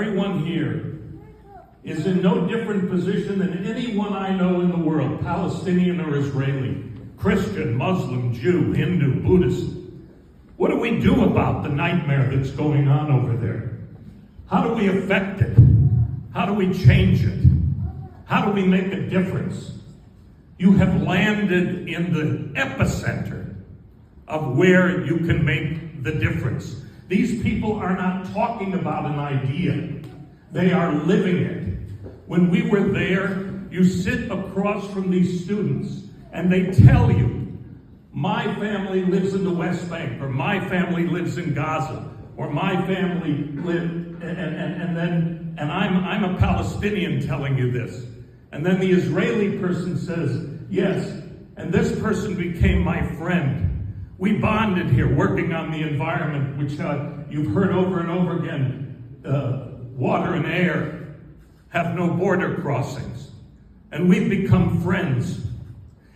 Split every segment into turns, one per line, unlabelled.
everyone here is in no different position than anyone I know in the world, Palestinian or Israeli, Christian, Muslim, Jew, Hindu, Buddhist. What do we do about the nightmare that's going on over there? How do we affect it? How do we change it? How do we make a difference? You have landed in the epicenter of where you can make the difference. These people are not talking about an idea. They are living it. When we were there, you sit across from these students and they tell you, my family lives in the West Bank, or my family lives in Gaza, or my family live, and I'm a Palestinian telling you this. And then the Israeli person says, yes, and this person became my friend. We bonded here working on the environment, which you've heard over and over again, water and air have no border crossings. And we've become friends.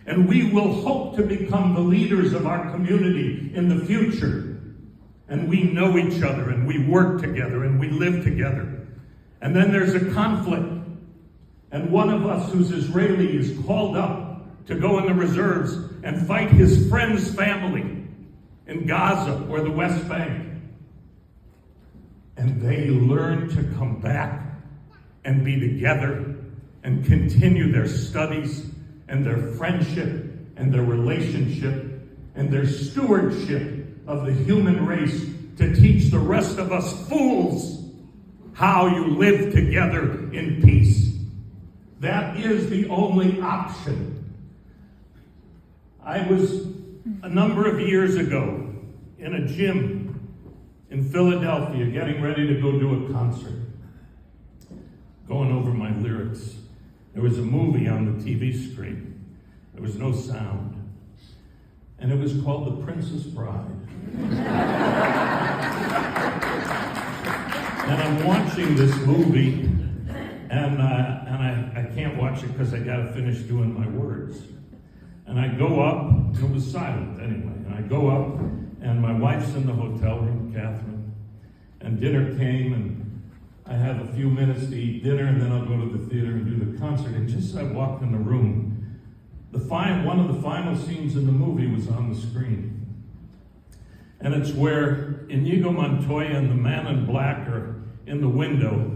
And we will hope to become the leaders of our community in the future. And we know each other, and we work together, and we live together. And then there's a conflict. And one of us who's Israeli is called up to go in the reserves and fight his friend's family in Gaza or the West Bank. And they learn to come back and be together and continue their studies and their friendship and their relationship and their stewardship of the human race to teach the rest of us fools how you live together in peace. That is the only option. I was a number of years ago in a gym in Philadelphia getting ready to go do a concert, going over my lyrics. There was a movie on the TV screen. There was no sound. And it was called The Princess Bride. And I'm watching this movie, and I can't watch it because I got to finish doing my words. And I go up, and it was silent anyway, and I go up, and my wife's in the hotel room, Catherine, and dinner came, and I have a few minutes to eat dinner, and then I'll go to the theater and do the concert. And just as I walked in the room, one of the final scenes in the movie was on the screen. And it's where Inigo Montoya and the man in black are in the window.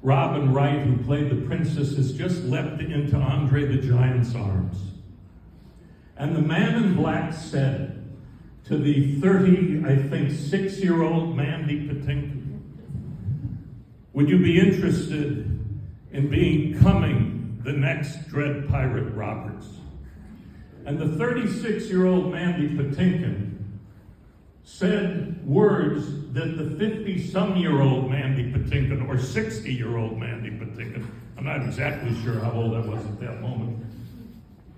Robin Wright, who played the princess, has just leapt into Andre the Giant's arms. And the man in black said to the 6-year-old Mandy Patinkin, would you be interested in becoming the next Dread Pirate Roberts? And the 36-year-old Mandy Patinkin said words that the 50-some-year-old Mandy Patinkin, or 60-year-old Mandy Patinkin, I'm not exactly sure how old I was at that moment,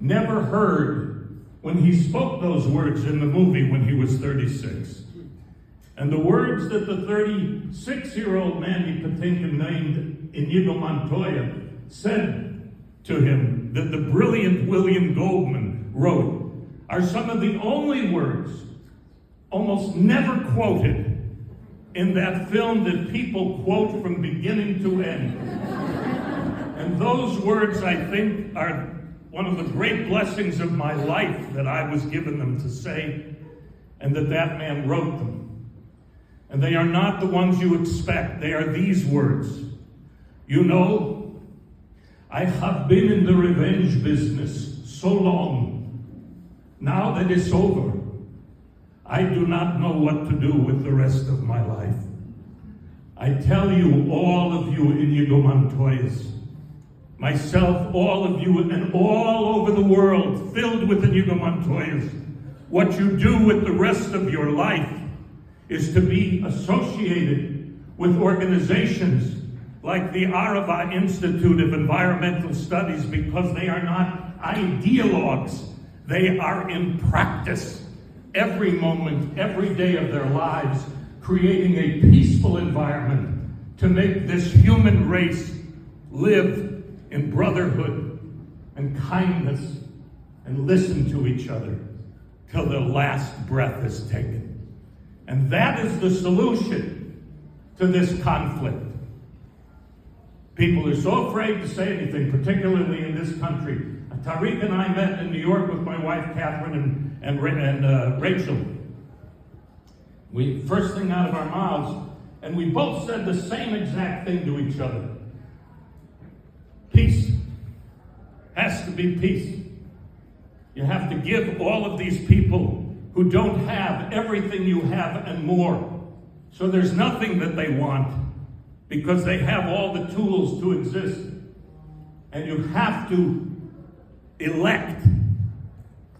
never heard when he spoke those words in the movie when he was 36. And the words that the 36-year-old Mandy Patinkin named Inigo Montoya said to him that the brilliant William Goldman wrote are some of the only words almost never quoted in that film that people quote from beginning to end. And those words, I think, are one of the great blessings of my life that I was given them to say, and that man wrote them. And they are not the ones you expect. They are these words. You know, I have been in the revenge business so long. Now that it's over, I do not know what to do with the rest of my life. I tell you, all of you Inigo Montoyas, myself, all of you, and all over the world filled with Inigo Montoyas, what you do with the rest of your life is to be associated with organizations like the Arava Institute of Environmental Studies, because they are not ideologues. They are in practice every moment, every day of their lives, creating a peaceful environment to make this human race live in brotherhood and kindness and listen to each other till the last breath is taken. And that is the solution to this conflict. People are so afraid to say anything, particularly in this country. Tariq and I met in New York with my wife, Catherine, and Rachel. First thing out of our mouths, and we both said the same exact thing to each other. Peace. Has to be peace. You have to give all of these people who don't have everything you have and more. So there's nothing that they want because they have all the tools to exist. And you have to elect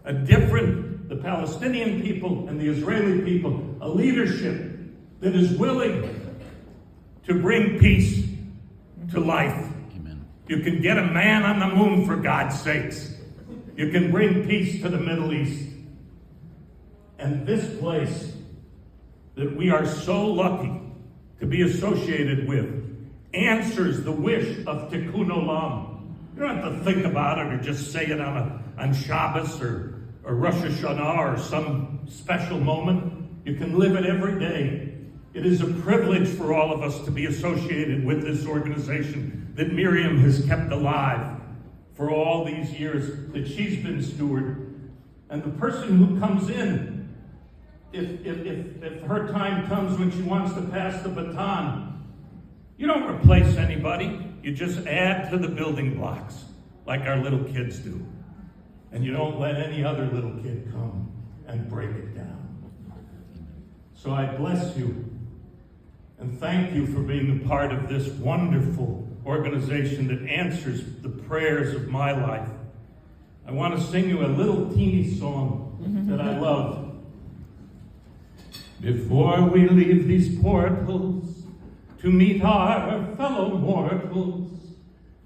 the Palestinian people and the Israeli people, a leadership that is willing to bring peace to life.
Amen.
You can get a man on the moon, for God's sakes. You can bring peace to the Middle East. And this place that we are so lucky to be associated with answers the wish of Tikkun Olam. You don't have to think about it or just say it on Shabbos or Rosh Hashanah or some special moment. You can live it every day. It is a privilege for all of us to be associated with this organization that Miriam has kept alive for all these years that she's been steward. And the person who comes in, if her time comes when she wants to pass the baton, you don't replace anybody. You just add to the building blocks like our little kids do. And you don't let any other little kid come and break it down. So I bless you and thank you for being a part of this wonderful organization that answers the prayers of my life. I want to sing you a little teeny song that I love. Before we leave these portals to meet our fellow mortals,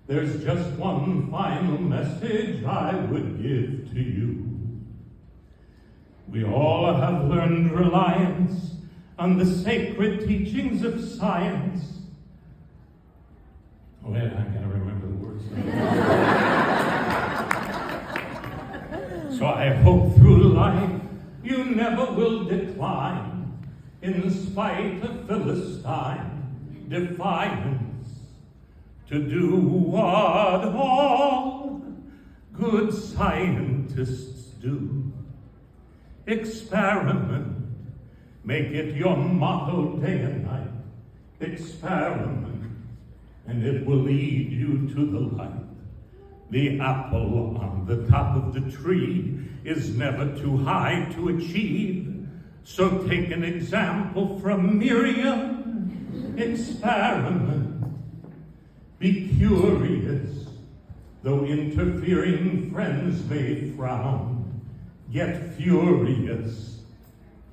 there's just one final message I would give to you. We all have learned reliance on the sacred teachings of science. Oh, wait, I gotta remember the words. So I hope through life you never will decline in spite of Philistine defiance to do what all good scientists do. Experiment. Make it your motto day and night. Experiment, and it will lead you to the light. The apple on the top of the tree is never too high to achieve. So take an example from Miriam. Experiment. Be curious, though interfering friends may frown. Get furious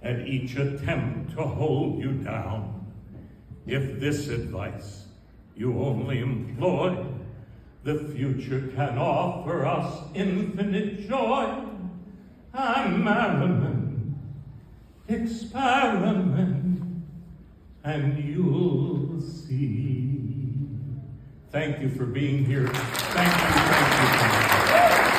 at each attempt to hold you down. If this advice you only employ, the future can offer us infinite joy. And merriment, experiment, and you'll see. Thank you for being here. Thank you.